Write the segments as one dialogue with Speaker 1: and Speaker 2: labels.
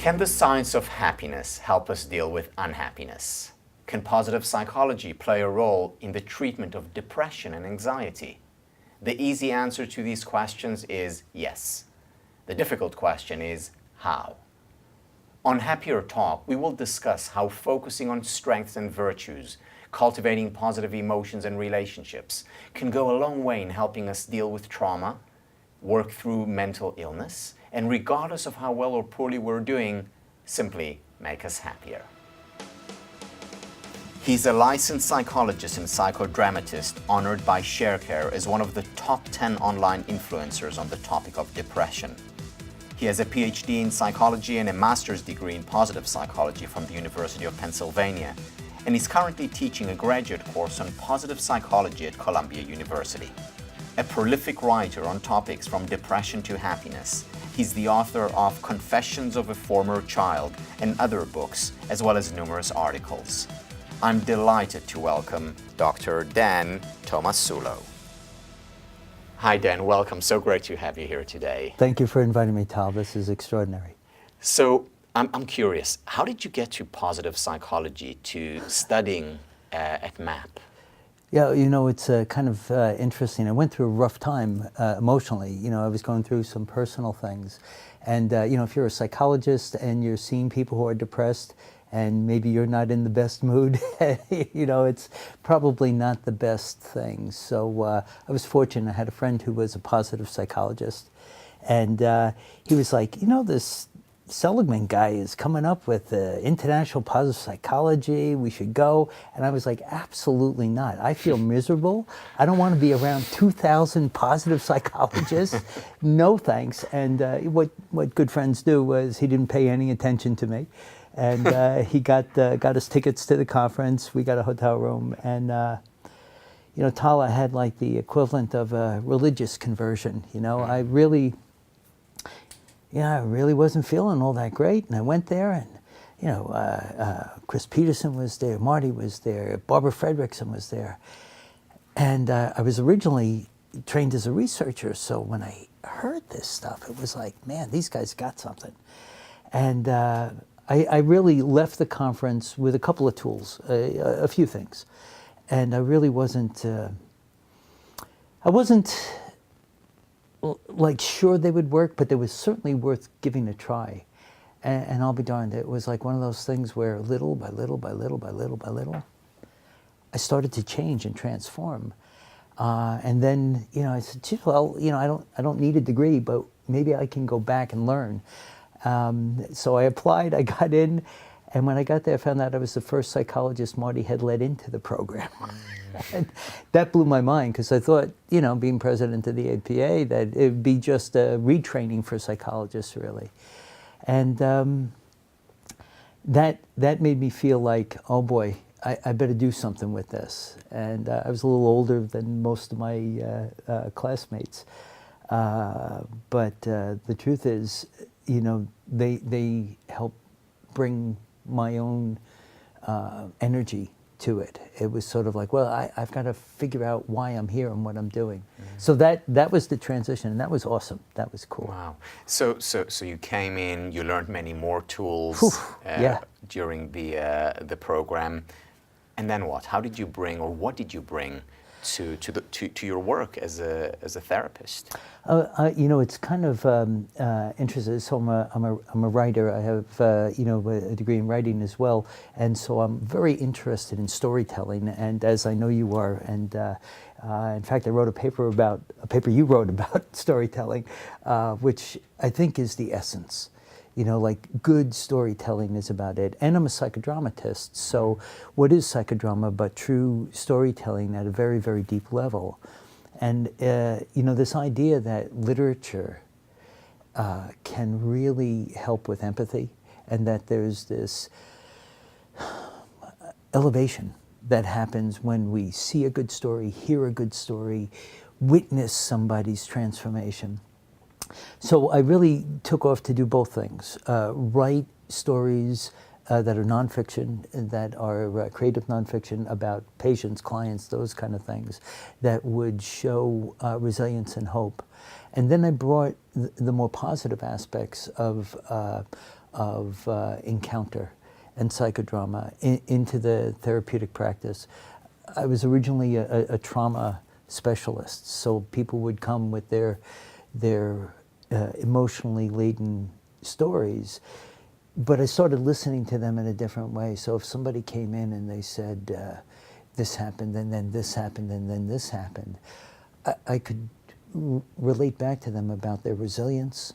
Speaker 1: Can the science of happiness help us deal with unhappiness? Can positive psychology play a role in the treatment of depression and anxiety? The easy answer to these questions is yes. The difficult question is how? On Happier Talk, we will discuss how focusing on strengths and virtues, cultivating positive emotions and relationships, can go a long way in helping us deal with trauma, work through mental illness, and regardless of how well or poorly we're doing, simply make us happier. He's a licensed psychologist and psychodramatist honored by ShareCare as one of the top 10 online influencers on the topic of depression. He has a PhD in psychology and a master's degree in positive psychology from the University of Pennsylvania, and he's currently teaching a graduate course on positive psychology at Columbia University. A prolific writer on topics from depression to happiness, he's the author of Confessions of a Former Child and other books, as well as numerous articles. I'm delighted to welcome Dr. Dan Tomasulo. Hi Dan, welcome. So great to have you here today.
Speaker 2: Thank you for inviting me, Tal. This is extraordinary.
Speaker 1: So I'm curious, how did you get to positive psychology, to studying at MAP?
Speaker 2: Yeah, you know, it's kind of interesting. I went through a rough time emotionally. You know, I was going through some personal things. And, you know, if you're a psychologist and you're seeing people who are depressed and maybe you're not in the best mood, you know, it's probably not the best thing. So I was fortunate. I had a friend who was a positive psychologist. And he was like, you know, this Seligman guy is coming up with international positive psychology. We should go. And I was like, absolutely not. I feel miserable. I don't want to be around 2,000 positive psychologists. No thanks. And what good friends do was he didn't pay any attention to me. And he got us tickets to the conference. We got a hotel room. And, you know, Tala had like the equivalent of a religious conversion. You know, I really wasn't feeling all that great. And I went there and, you know, Chris Peterson was there, Marty was there, Barbara Fredrickson was there. And I was originally trained as a researcher. So when I heard this stuff, it was like, man, these guys got something. And I really left the conference with a couple of tools, a few things. And I really wasn't like sure they would work, but they was certainly worth giving a try. And I'll be darned, it was like one of those things where little by little by little by little by little, I started to change and transform. And then, you know, I said, gee, well, you know, I don't need a degree, but maybe I can go back and learn. So I applied, I got in, and when I got there, I found out I was the first psychologist Marty had let into the program. And that blew my mind, because I thought, you know, being president of the APA, that it would be just a retraining for psychologists, really. And that made me feel like, oh boy, I better do something with this. And I was a little older than most of my classmates. But the truth is, you know, they help bring my own energy to it. It was sort of like, well, I've got to figure out why I'm here and what I'm doing. Mm-hmm. So that was the transition, and that was awesome. That was cool.
Speaker 1: Wow. So you came in, you learned many more tools during the program, and then what? How did you bring, or what did you bring to your work as a therapist?
Speaker 2: You know, it's kind of interesting. So I'm a writer. I have you know, a degree in writing as well, and so I'm very interested in storytelling. And as I know you are, and in fact, I wrote a paper you wrote about storytelling, which I think is the essence. You know, like good storytelling is about it. And I'm a psychodramatist, so what is psychodrama but true storytelling at a very, very deep level? And, you know, this idea that literature can really help with empathy, and that there's this elevation that happens when we see a good story, hear a good story, witness somebody's transformation. So I really took off to do both things, write stories that are nonfiction, that are creative nonfiction about patients, clients, those kind of things, that would show resilience and hope. And then I brought the more positive aspects of of encounter and psychodrama into the therapeutic practice. I was originally a trauma specialist, so people would come with their emotionally laden stories, but I started listening to them in a different way. So if somebody came in and they said, this happened, and then this happened, and then this happened, I could relate back to them about their resilience,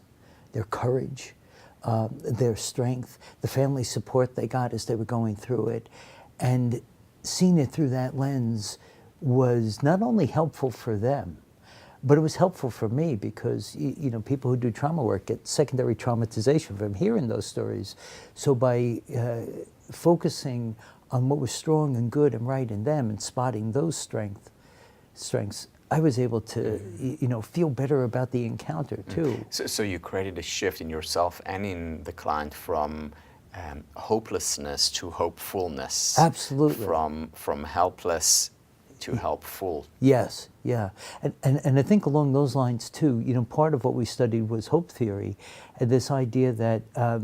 Speaker 2: their courage, their strength, the family support they got as they were going through it. And seeing it through that lens was not only helpful for them, but it was helpful for me because, you know, people who do trauma work get secondary traumatization from hearing those stories. So by focusing on what was strong and good and right in them and spotting those strengths, I was able to, you know, feel better about the encounter too.
Speaker 1: So you created a shift in yourself and in the client from hopelessness to hopefulness.
Speaker 2: Absolutely.
Speaker 1: From helpless to helpful.
Speaker 2: Yes, yeah. And I think along those lines too, you know, part of what we studied was hope theory, and this idea that,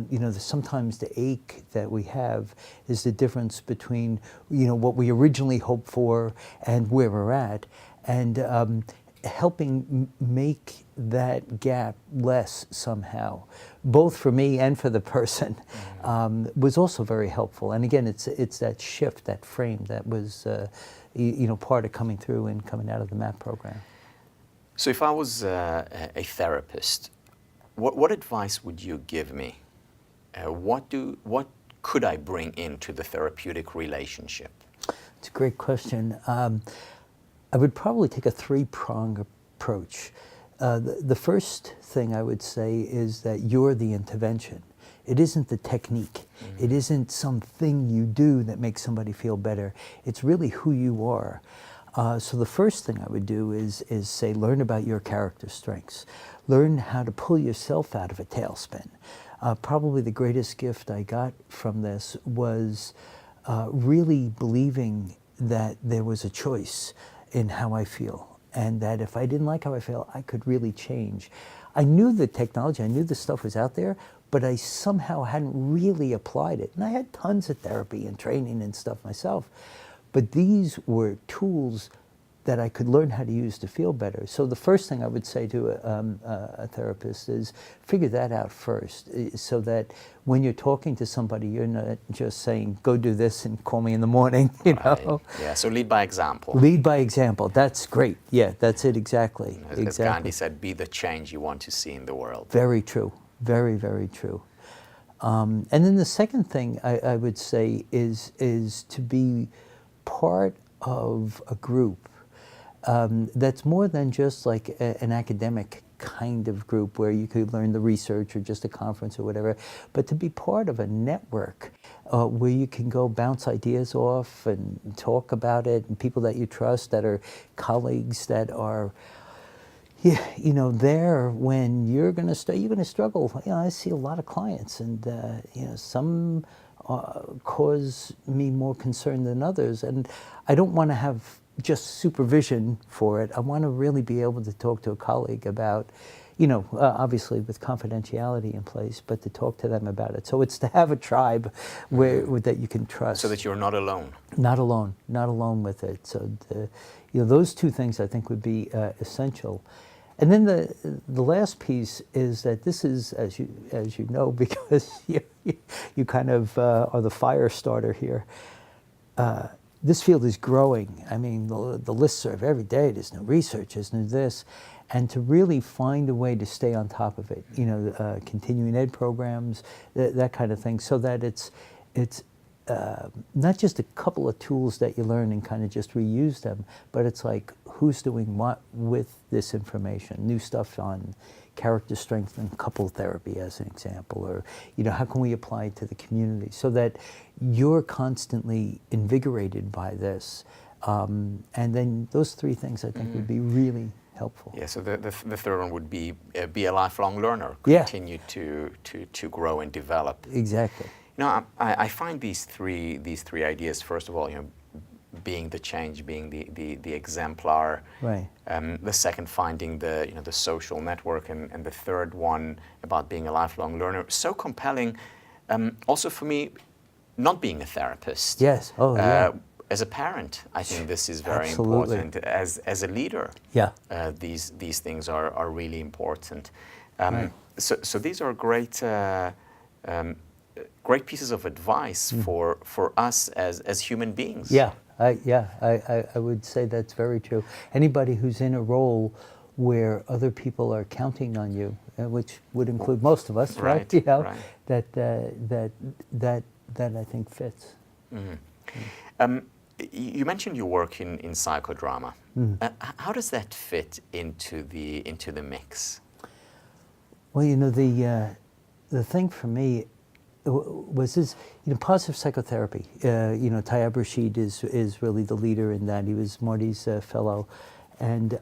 Speaker 2: you know, sometimes the ache that we have is the difference between, you know, what we originally hoped for and where we're at, and helping make that gap less somehow, both for me and for the person, was also very helpful. And again, it's that shift, that frame that was, you know, part of coming through and coming out of the MAP program.
Speaker 1: So if I was a therapist, what advice would you give me? What could I bring into the therapeutic relationship?
Speaker 2: It's a great question. I would probably take a three-pronged approach. The first thing I would say is that you're the intervention. It isn't the technique. It isn't something you do that makes somebody feel better. It's really who you are. So the first thing I would do is say, learn about your character strengths. Learn how to pull yourself out of a tailspin. Probably the greatest gift I got from this was really believing that there was a choice in how I feel, and that if I didn't like how I feel, I could really change. I knew the technology, I knew the stuff was out there, but I somehow hadn't really applied it. And I had tons of therapy and training and stuff myself, but these were tools that I could learn how to use to feel better. So the first thing I would say to a therapist is figure that out first, so that when you're talking to somebody, you're not just saying, go do this and call me in the morning, you know?
Speaker 1: Yeah, so lead by example.
Speaker 2: Lead by example, that's great. Yeah, that's it, exactly.
Speaker 1: As Gandhi said, be the change you want to see in the world.
Speaker 2: Very true, very, very true. And then the second thing I would say is to be part of a group that's more than just like an academic kind of group where you could learn the research or just a conference or whatever, but to be part of a network where you can go bounce ideas off and talk about it, and people that you trust, that are colleagues, that are, you know, there when you're going to struggle. You know, I see a lot of clients, and you know, some cause me more concern than others, and I don't want to have just supervision for it. I want to really be able to talk to a colleague about, you know, obviously with confidentiality in place, but to talk to them about it. So it's to have a tribe that you can trust.
Speaker 1: So that you're not alone.
Speaker 2: Not alone, not alone with it. So, you know, those two things I think would be essential. And then the last piece is that this is, as you know, because you kind of are the fire starter here. This field is growing. I mean, the listserv every day, there's new research, there's new this, and to really find a way to stay on top of it, you know, continuing ed programs, that kind of thing, so that it's not just a couple of tools that you learn and kind of just reuse them, but it's like, who's doing what with this information, new stuff on character strength and couple therapy as an example, or, you know, how can we apply it to the community so that you're constantly invigorated by this. And then those three things I think would be really helpful.
Speaker 1: Yeah, so the third one would be a lifelong learner, continue to grow and develop.
Speaker 2: Exactly.
Speaker 1: You know, I find these three ideas, first of all, you know, being the change, being the exemplar.
Speaker 2: Right.
Speaker 1: The second, finding the social network, and the third one about being a lifelong learner, so compelling. Also for me, not being a therapist.
Speaker 2: Yes. Oh, yeah.
Speaker 1: As a parent, I think this is very
Speaker 2: Absolutely.
Speaker 1: important. As a leader,
Speaker 2: Yeah.
Speaker 1: these things are really important.
Speaker 2: Right.
Speaker 1: So these are great pieces of advice for us as human beings.
Speaker 2: Yeah, I would say that's very true. Anybody who's in a role where other people are counting on you, which would include most of us, right?
Speaker 1: Right,
Speaker 2: You know,
Speaker 1: right.
Speaker 2: that I think fits.
Speaker 1: You mentioned your work in psychodrama. How does that fit into the mix?
Speaker 2: Well, you know, the thing for me was this, you know, positive psychotherapy. You know, Tayyab Rashid is really the leader in that. He was Marty's fellow, and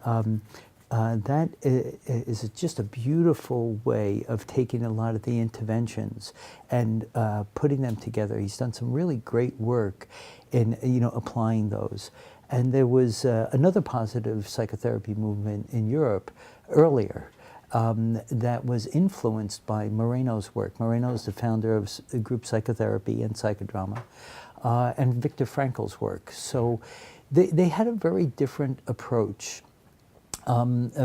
Speaker 2: that is just a beautiful way of taking a lot of the interventions and putting them together. He's done some really great work in, you know, applying those. And there was another positive psychotherapy movement in Europe earlier. That was influenced by Moreno's work. Moreno's the founder of group psychotherapy and psychodrama, and Viktor Frankl's work. So they had a very different approach,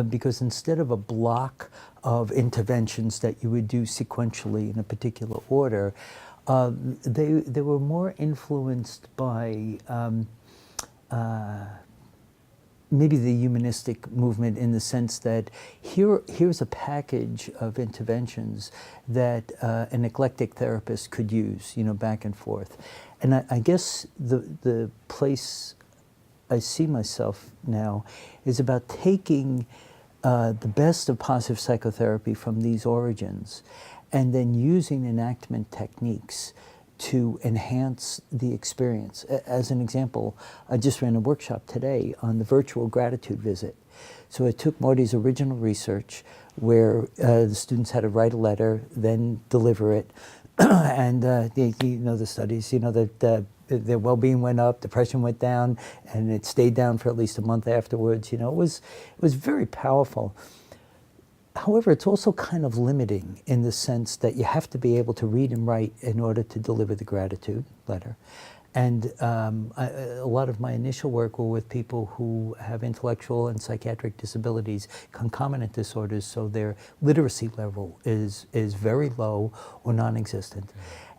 Speaker 2: because instead of a block of interventions that you would do sequentially in a particular order, they were more influenced by maybe the humanistic movement, in the sense that here's a package of interventions that an eclectic therapist could use, you know, back and forth. And I guess the place I see myself now is about taking the best of positive psychotherapy from these origins and then using enactment techniques to enhance the experience. As an example, I just ran a workshop today on the virtual gratitude visit. So I took Marty's original research, where the students had to write a letter, then deliver it, and you know the studies, you know, that their well-being went up, depression went down, and it stayed down for at least a month afterwards. You know, it was very powerful. However, it's also kind of limiting in the sense that you have to be able to read and write in order to deliver the gratitude letter. And a lot of my initial work were with people who have intellectual and psychiatric disabilities, concomitant disorders, so their literacy level is very low or non-existent.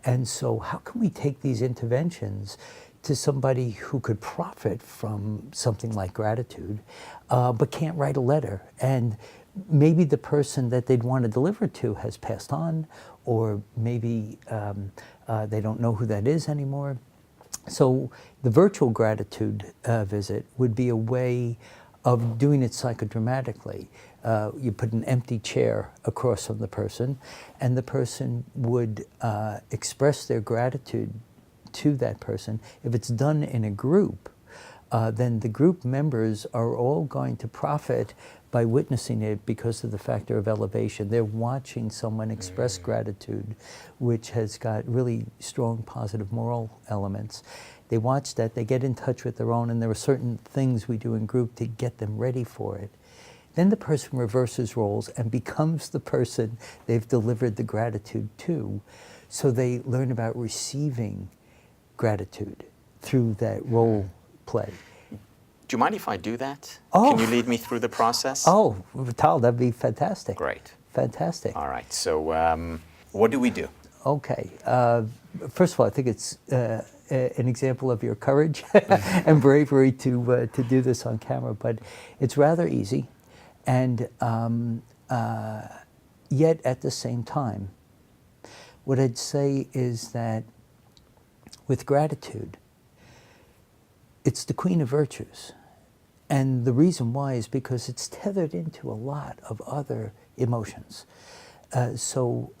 Speaker 2: And so how can we take these interventions to somebody who could profit from something like gratitude, but can't write a letter? And maybe the person that they'd want to deliver to has passed on, or maybe they don't know who that is anymore. So the virtual gratitude visit would be a way of doing it psychodramatically. You put an empty chair across from the person, and the person would express their gratitude to that person. If it's done in a group, then the group members are all going to profit by witnessing it because of the factor of elevation. They're watching someone express gratitude, which has got really strong positive moral elements. They watch that, they get in touch with their own, and there are certain things we do in group to get them ready for it. Then the person reverses roles and becomes the person they've delivered the gratitude to. So they learn about receiving gratitude through that role play.
Speaker 1: Do you mind if I do that?
Speaker 2: Oh.
Speaker 1: Can you lead me through the process?
Speaker 2: Oh, Vital, that'd be fantastic.
Speaker 1: Great.
Speaker 2: Fantastic.
Speaker 1: All right. So what do we do?
Speaker 2: Okay. First of all, I think it's an example of your courage and bravery to do this on camera, but it's rather easy. And yet at the same time, what I'd say is that with gratitude, it's the queen of virtues. And the reason why is because it's tethered into a lot of other emotions. So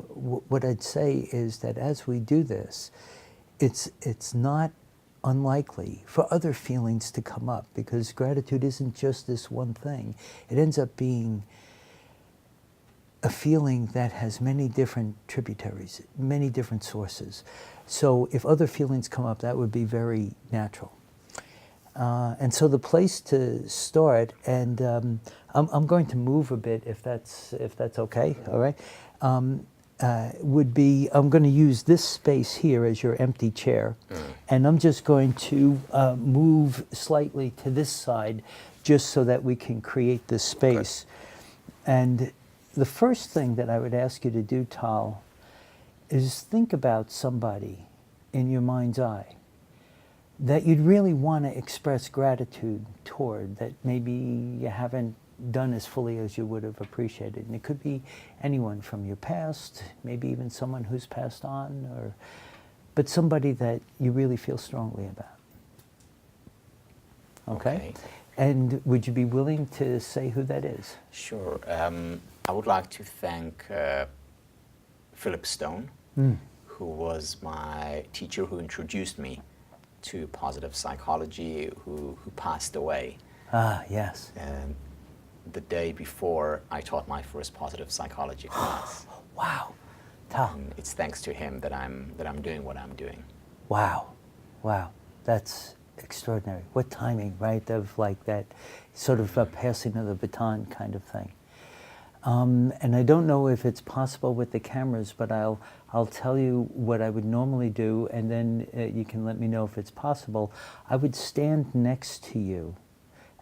Speaker 2: what I'd say is that as we do this, it's not unlikely for other feelings to come up, because gratitude isn't just this one thing. It ends up being a feeling that has many different tributaries, many different sources. So if other feelings come up, that would be very natural. And so the place to start, and I'm going to move a bit if that's okay, all right? would be, I'm going to use this space here as your empty chair, and I'm just going to move slightly to this side just so that we can create this space. Good. And the first thing that I would ask you to do, Tal, is think about somebody in your mind's eye that you'd really want to express gratitude toward, that maybe you haven't done as fully as you would have appreciated. And it could be anyone from your past, maybe even someone who's passed on, but somebody that you really feel strongly about. Okay? And would you be willing to say who that is?
Speaker 1: Sure. I would like to thank Philip Stone, who was my teacher who introduced me to positive psychology, who passed away.
Speaker 2: Ah, yes.
Speaker 1: The day before I taught my first positive psychology class.
Speaker 2: Wow. Tal.
Speaker 1: And it's thanks to him that I'm doing what I'm doing.
Speaker 2: Wow. Wow. That's extraordinary. What timing, right? Of like that sort of passing of the baton kind of thing. And I don't know if it's possible with the cameras, but I'll tell you what I would normally do, and then you can let me know if it's possible. I would stand next to you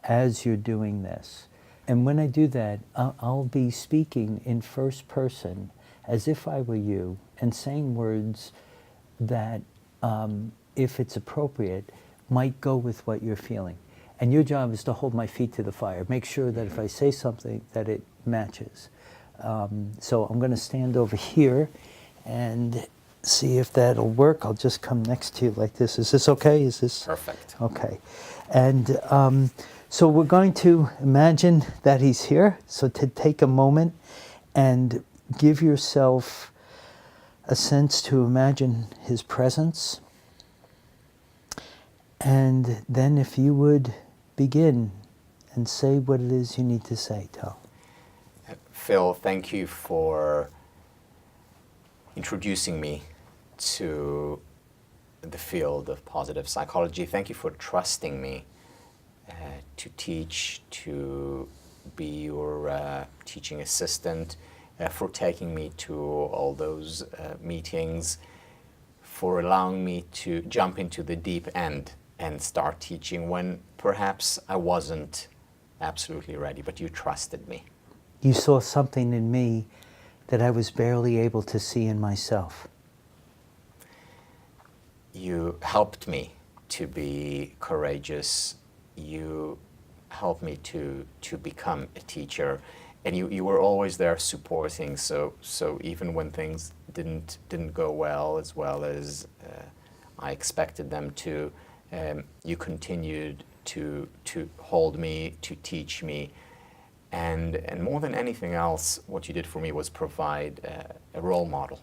Speaker 2: as you're doing this. And when I do that, I'll be speaking in first person as if I were you and saying words that, if it's appropriate, might go with what you're feeling. And your job is to hold my feet to the fire. Make sure that if I say something, that it matches. So I'm going to stand over here and see if that'll work. I'll just come next to you like this. Is this okay? Is this
Speaker 1: perfect?
Speaker 2: Okay. And so we're going to imagine that he's here. So to take a moment and give yourself a sense to imagine his presence. And then if you would begin and say what it is you need to say, Tal.
Speaker 1: Phil, thank you for introducing me to the field of positive psychology. Thank you for trusting me to teach, to be your teaching assistant, for taking me to all those meetings, for allowing me to jump into the deep end and start teaching when perhaps I wasn't absolutely ready, but you trusted me.
Speaker 2: You saw something in me that I was barely able to see in myself.
Speaker 1: You helped me to be courageous. You helped me to become a teacher, and you were always there supporting. So even when things didn't go well as I expected them to, you continued to hold me, to teach me, and more than anything else, what you did for me was provide a role model.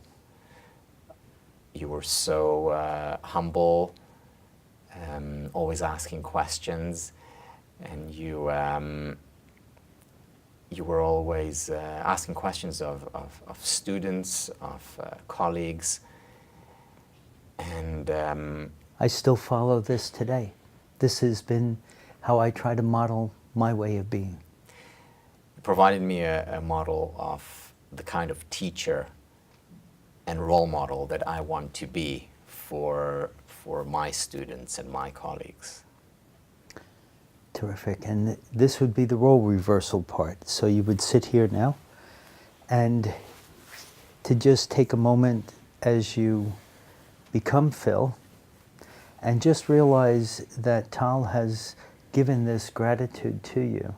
Speaker 1: You were so humble, always asking questions, and you were always asking questions of students, of colleagues, and
Speaker 2: I still follow this today. This has been how I try to model my way of being.
Speaker 1: It provided me a model of the kind of teacher and role model that I want to be for my students and my colleagues.
Speaker 2: Terrific. And this would be the role reversal part. So you would sit here now and to just take a moment as you become Phil and just realize that Tal has given this gratitude to you.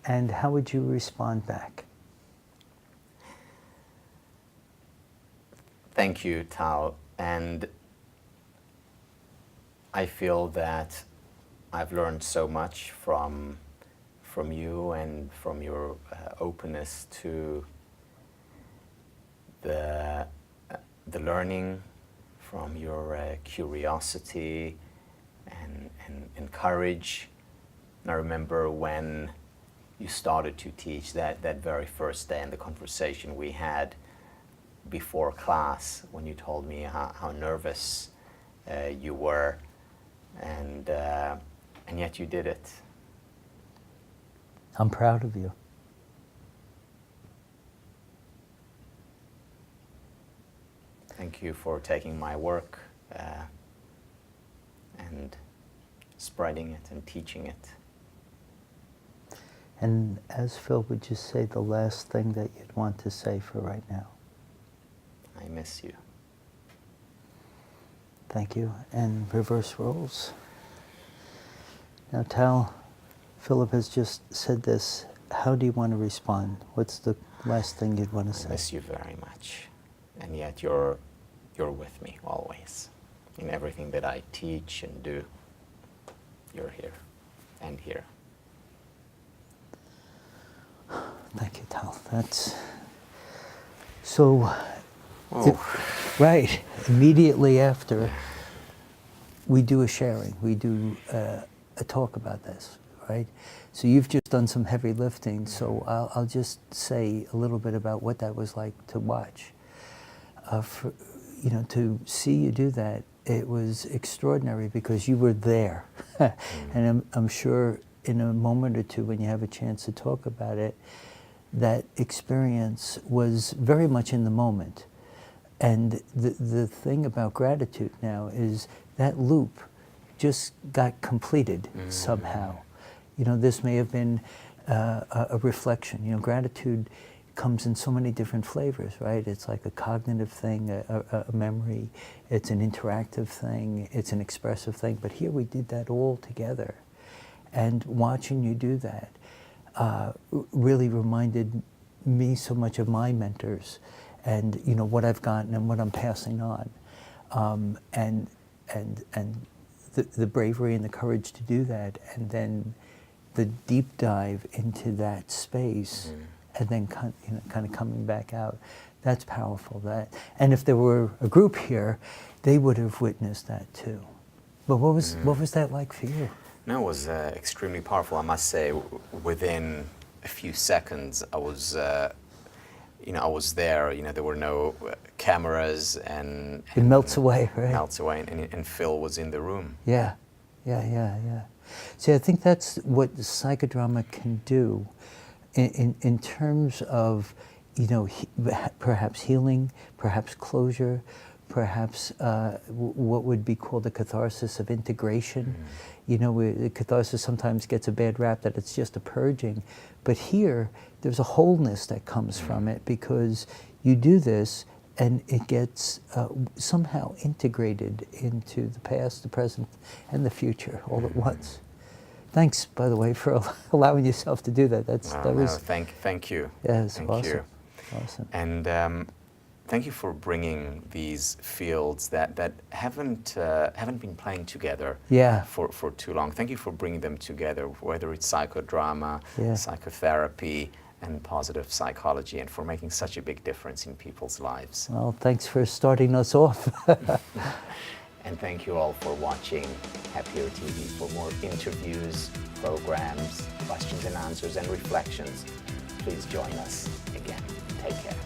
Speaker 2: And how would you respond back?
Speaker 1: Thank you, Tal. And I feel that I've learned so much from you and from your openness to the learning, from your curiosity and courage. And I remember when you started to teach that very first day and the conversation we had before class, when you told me how nervous you were, and yet you did it.
Speaker 2: I'm proud of you.
Speaker 1: thank you for taking my work and spreading it and teaching it.
Speaker 2: And as Phil would just say, the last thing that you'd want to say for right now.
Speaker 1: I miss you.
Speaker 2: Thank you. And reverse roles. Now, Tal, Philip has just said this. How do you want to respond? What's the last thing you'd want to say?
Speaker 1: I miss you very much. And yet you're with me always. In everything that I teach and do, you're here and here.
Speaker 2: Thank you, Tal. That's so. Right. Immediately after, we do a sharing. We do a talk about this, right? So you've just done some heavy lifting. So I'll just say a little bit about what that was like to watch. To see you do that, it was extraordinary because you were there, and I'm sure in a moment or two when you have a chance to talk about it, that experience was very much in the moment. And the thing about gratitude now is that loop just got completed somehow. This may have been a reflection. Gratitude comes in so many different flavors, right? It's like a cognitive thing, a memory. It's an interactive thing. It's an expressive thing. But here we did that all together. And watching you do that really reminded me so much of my mentors and what I've gotten and what I'm passing on, and the bravery and the courage to do that, and then the deep dive into that space, and then kind of coming back out. That's powerful. And if there were a group here, they would have witnessed that too. But what was that like for you?
Speaker 1: No, it was extremely powerful. I must say, within a few seconds, I was there. There were no cameras, and
Speaker 2: it melts away, right?
Speaker 1: Melts away, and Phil was in the room.
Speaker 2: Yeah. See, I think that's what the psychodrama can do, in terms of, perhaps healing, perhaps closure, perhaps what would be called the catharsis of integration. The catharsis sometimes gets a bad rap that it's just a purging, but here there's a wholeness that comes from it because you do this and it gets somehow integrated into the past, the present, and the future all at once. Thanks, by the way, for allowing yourself to do that.
Speaker 1: Thank you.
Speaker 2: Yeah, it's
Speaker 1: thank
Speaker 2: awesome.
Speaker 1: you.
Speaker 2: Awesome.
Speaker 1: And thank you for bringing these fields that haven't been playing together for too long. Thank you for bringing them together, whether it's psychodrama, psychotherapy, and positive psychology, and for making such a big difference in people's lives.
Speaker 2: Well, thanks for starting us off.
Speaker 1: And thank you all for watching Happier TV. For more interviews, programs, questions and answers, and reflections, please join us again. Take care.